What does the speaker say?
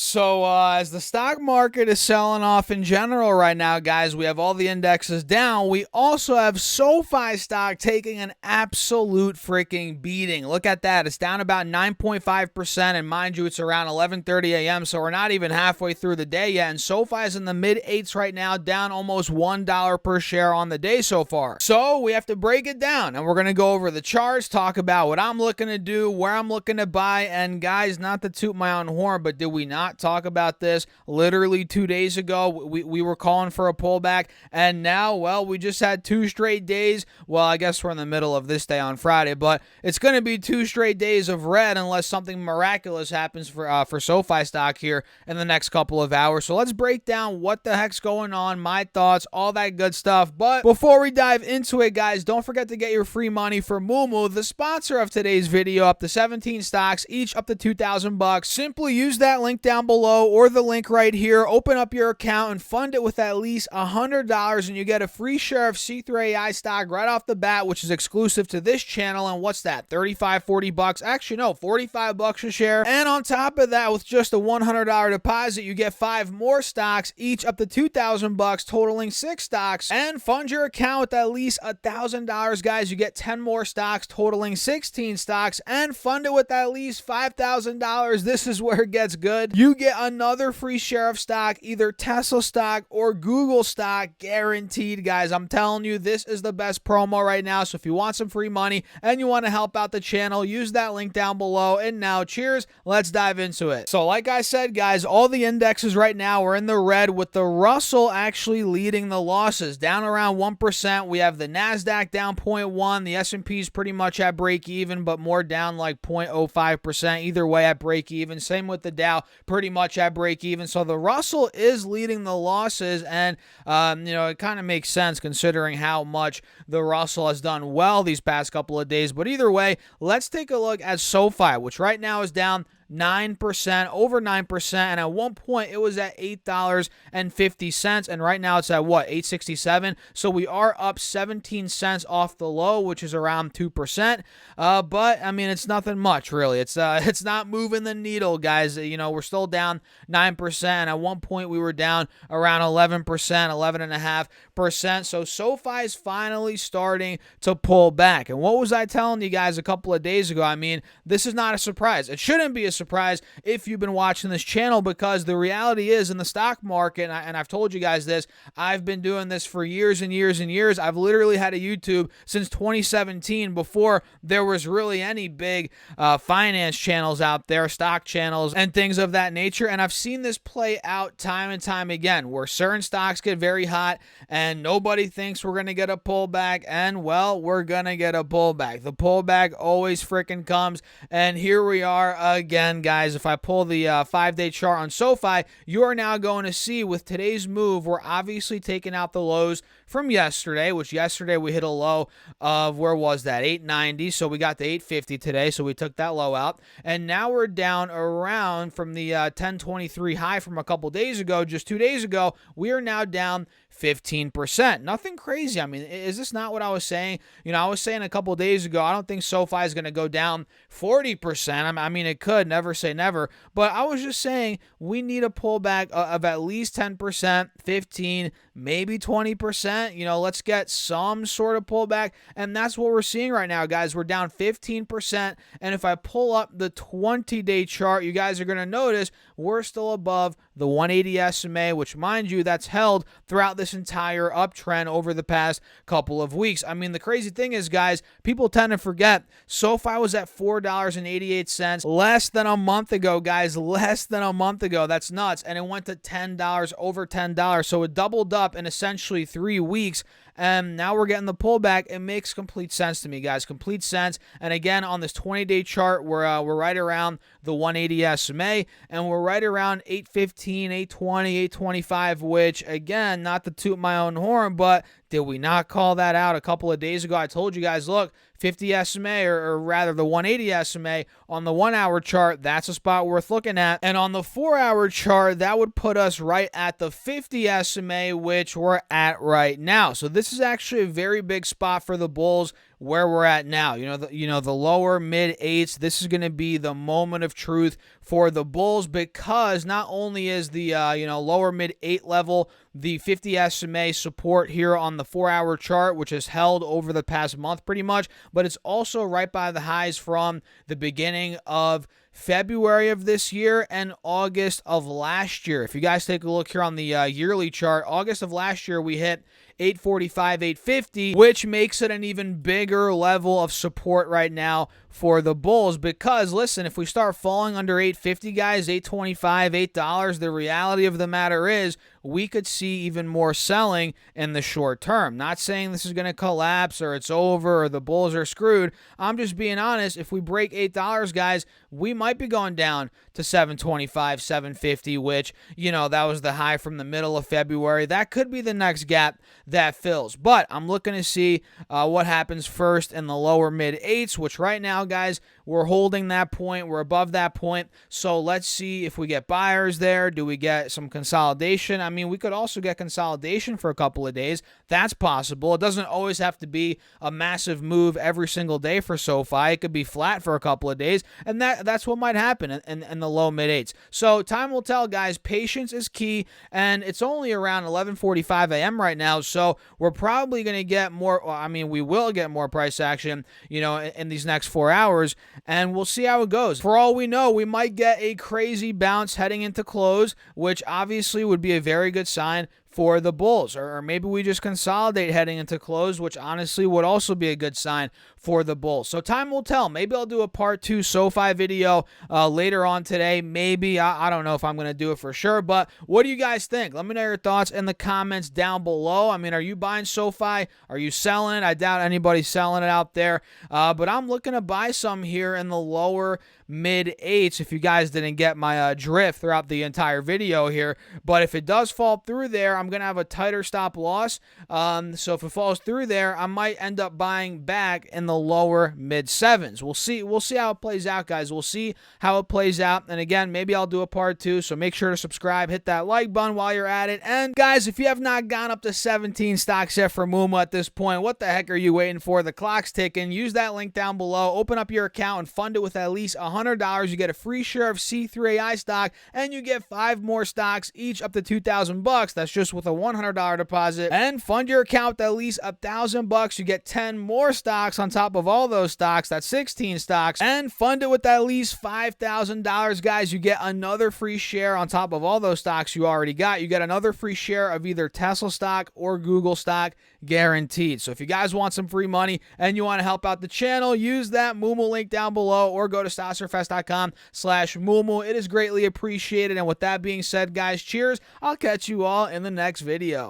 So, as the stock market is selling off in general right now, guys, we have all the indexes down. We also have SoFi stock taking an absolute freaking beating. Look at that. It's down about 9.5%. And mind you, it's around 11:30 a.m. So we're not even halfway through the day yet. And SoFi is in the mid eights right now, down almost $1 per share on the day so far. So we have to break it down. And we're going to go over the charts, talk about what I'm looking to do, where I'm looking to buy. And guys, not to toot my own horn, but did we not talk about this literally 2 days ago? We were calling for a pullback, and now, well, we just had 2 straight days. Well, I guess we're in the middle of this day on Friday, but it's going to be 2 straight days of red unless something miraculous happens for SoFi stock here in the next couple of hours. So let's break down what the heck's going on, my thoughts, all that good stuff. But before we dive into it, guys, don't forget to get your free money for Moomoo, the sponsor of today's video. Up to 17 stocks, each up to $2,000. Simply use that link down below or the link right here. Open up your account and fund it with at least $100, and you get a free share of C3 AI stock right off the bat, which is exclusive to this channel. And what's that? 35, 40 bucks? Actually, no, 45 bucks a share. And on top of that, with just a $100 deposit, you get 5 more stocks, each up to $2,000, totaling 6 stocks. And fund your account with at least $1,000, guys. You get 10 more stocks, totaling 16 stocks. And fund it with at least $5,000. This is where it gets good. You get another free share of stock, either Tesla stock or Google stock, guaranteed, guys. I'm telling you, this is the best promo right now. So if you want some free money and you want to help out the channel, use that link down below. And now, cheers, let's dive into it. So like I said, guys, all the indexes right now are in the red, with the Russell actually leading the losses, down around 1%. We have the NASDAQ down 0.1. The S&P is pretty much at break even, but more down like 0.05%. Either way at break even. Same with the Dow, pretty much at break even. So the Russell is leading the losses, and it kind of makes sense considering how much the Russell has done well these past couple of days. But either way, let's take a look at SoFi, which right now is down 9%, over 9%, and at one point it was at $8.50, and right now it's at what, $8.67? So we are up 17 cents off the low, which is around 2%. But I mean, it's nothing much really. It's not moving the needle, guys. We're still down 9%. At one point we were down around 11%, 11.5%. So SoFi is finally starting to pull back. And what was I telling you guys a couple of days ago? I mean, this is not a surprise. It shouldn't be a surprise if you've been watching this channel, because the reality is, in the stock market, and I've told you guys this, I've been doing this for years and years and years. I've literally had a YouTube since 2017, before there was really any big finance channels out there, stock channels and things of that nature. And I've seen this play out time and time again, where certain stocks get very hot and nobody thinks we're going to get a pullback, and well, we're going to get a pullback. The pullback always freaking comes, and here we are again, guys. If I pull the 5-day chart on SoFi, you are now going to see, with today's move, we're obviously taking out the lows from yesterday, which yesterday we hit a low of, where was that, 890. So we got the 850 today, so we took that low out, and now we're down around from the 1023 high from a couple days ago. Just 2 days ago, we are now down 15%. Nothing crazy. I mean, is this not what I was saying? I was saying a couple days ago, I don't think SoFi is going to go down 40%. I mean, it could, never say never, but I was just saying we need a pullback of at least 10%, 15, maybe 20%. Let's get some sort of pullback, and that's what we're seeing right now, guys. We're down 15%, and if I pull up the 20-day chart, you guys are going to notice we're still above the 180 SMA, which, mind you, that's held throughout this entire uptrend over the past couple of weeks. I mean, the crazy thing is, guys, people tend to forget SoFi was at $4.88 less than a month ago, guys. Less than a month ago. That's nuts. And it went to $10, over $10. So it doubled up in essentially 3 weeks. And now we're getting the pullback. It makes complete sense to me, guys. Complete sense. And again, on this 20-day chart, we're right around the 180 SMA, and we're right around 815, 820, 825, which, again, not to toot my own horn, but did we not call that out a couple of days ago? I told you guys, look, 50 SMA, or rather the 180 SMA on the 1-hour chart, that's a spot worth looking at. And on the 4-hour chart, that would put us right at the 50 SMA, which we're at right now. So this is actually a very big spot for the bulls. where we're at now. The lower mid 8s. This is going to be the moment of truth for the bulls, because not only is the lower mid 8 level the 50 SMA support here on the 4-hour chart, which has held over the past month pretty much, but it's also right by the highs from the beginning of February of this year and August of last year. If you guys take a look here on the yearly chart, August of last year we hit 845, 850, which makes it an even bigger level of support right now for the bulls. Because listen, if we start falling under 850, guys, 825, $8, the reality of the matter is we could see even more selling in the short term. Not saying this is going to collapse or it's over or the bulls are screwed. I'm just being honest. If we break $8, guys, we might be going down to 725, 750, which, that was the high from the middle of February. That could be the next gap that fills. But I'm looking to see what happens first in the lower mid 8s, which right now, guys, we're holding that point. We're above that point. So let's see if we get buyers there. Do we get some consolidation? I mean, we could also get consolidation for a couple of days. That's possible. It doesn't always have to be a massive move every single day for SoFi. It could be flat for a couple of days, and that's what might happen in the low mid 8s. So time will tell, guys. Patience is key, and it's only around 11:45 a.m. right now, so we're probably going to get more. We will get more price action, in these next 4 hours, and we'll see how it goes. For all we know, we might get a crazy bounce heading into close, which obviously would be a very good sign for the bulls, or maybe we just consolidate heading into close, which honestly would also be a good sign for the bulls. So time will tell. Maybe I'll do a part 2 SoFi video later on today. Maybe. I don't know if I'm going to do it for sure, but what do you guys think? Let me know your thoughts in the comments down below. Are you buying SoFi? Are you selling it? I doubt anybody's selling it out there, but I'm looking to buy some here in the lower mid 8s, if you guys didn't get my drift throughout the entire video here. But if it does fall through there, I'm going to have a tighter stop loss. So if it falls through there, I might end up buying back in the lower mid 7s. We'll see how it plays out, guys. We'll see how it plays out. And again, maybe I'll do a part 2. So make sure to subscribe, hit that like button while you're at it. And guys, if you have not gone up to 17 stocks yet for Moomoo at this point, what the heck are you waiting for? The clock's ticking. Use that link down below. Open up your account and fund it with at least $100. You get a free share of C3AI stock, and you get 5 more stocks, each up to $2,000. That's just with a $100 deposit. And fund your account with at least $1,000. You get 10 more stocks on top of all those stocks. That's 16 stocks. And fund it with at least $5,000, guys. You get another free share on top of all those stocks you already got. You get another free share of either Tesla stock or Google stock, guaranteed. So if you guys want some free money and you want to help out the channel, use that Moomoo link down below, or go to StocksAreFast.com/Moomoo. It is greatly appreciated. And with that being said, guys, cheers. I'll catch you all in the next video.